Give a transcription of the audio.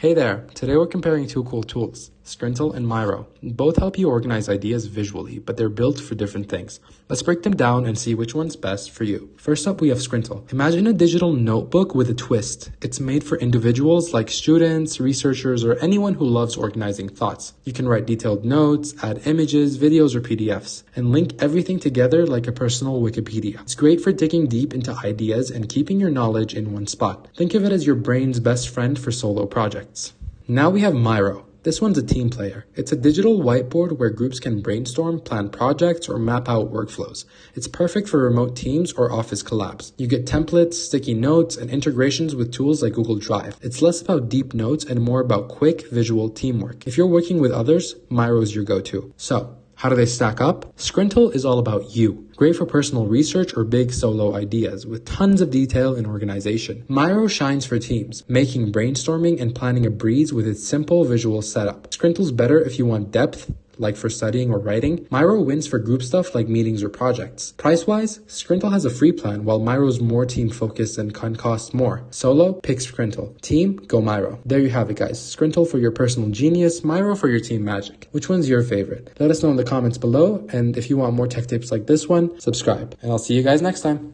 Hey there, today we're comparing two cool tools, Scrintal and Miro. Both help you organize ideas visually, but they're built for different things. Let's break them down and see which one's best for you. First up, we have Scrintal. Imagine a digital notebook with a twist. It's made for individuals like students, researchers, or anyone who loves organizing thoughts. You can write detailed notes, add images, videos, or PDFs, and link everything together like a personal Wikipedia. It's great for digging deep into ideas and keeping your knowledge in one spot. Think of it as your brain's best friend for solo projects. Now we have Miro. This one's a team player. It's a digital whiteboard where groups can brainstorm, plan projects, or map out workflows. It's perfect for remote teams or office collabs. You get templates, sticky notes, and integrations with tools like Google Drive. It's less about deep notes and more about quick visual teamwork. If you're working with others, Miro is your go-to. So, how do they stack up? Scrintal is all about you. Great for personal research or big solo ideas with tons of detail and organization. Miro shines for teams, making brainstorming and planning a breeze with its simple visual setup. Scrintal's better if you want depth, like for studying or writing. Miro wins for group stuff like meetings or projects. Price-wise, Scrintal has a free plan while Miro's more team-focused and can cost more. Solo, pick Scrintal. Team, go Miro. There you have it, guys. Scrintal for your personal genius, Miro for your team magic. Which one's your favorite? Let us know in the comments below, and if you want more tech tips like this one, subscribe. And I'll see you guys next time.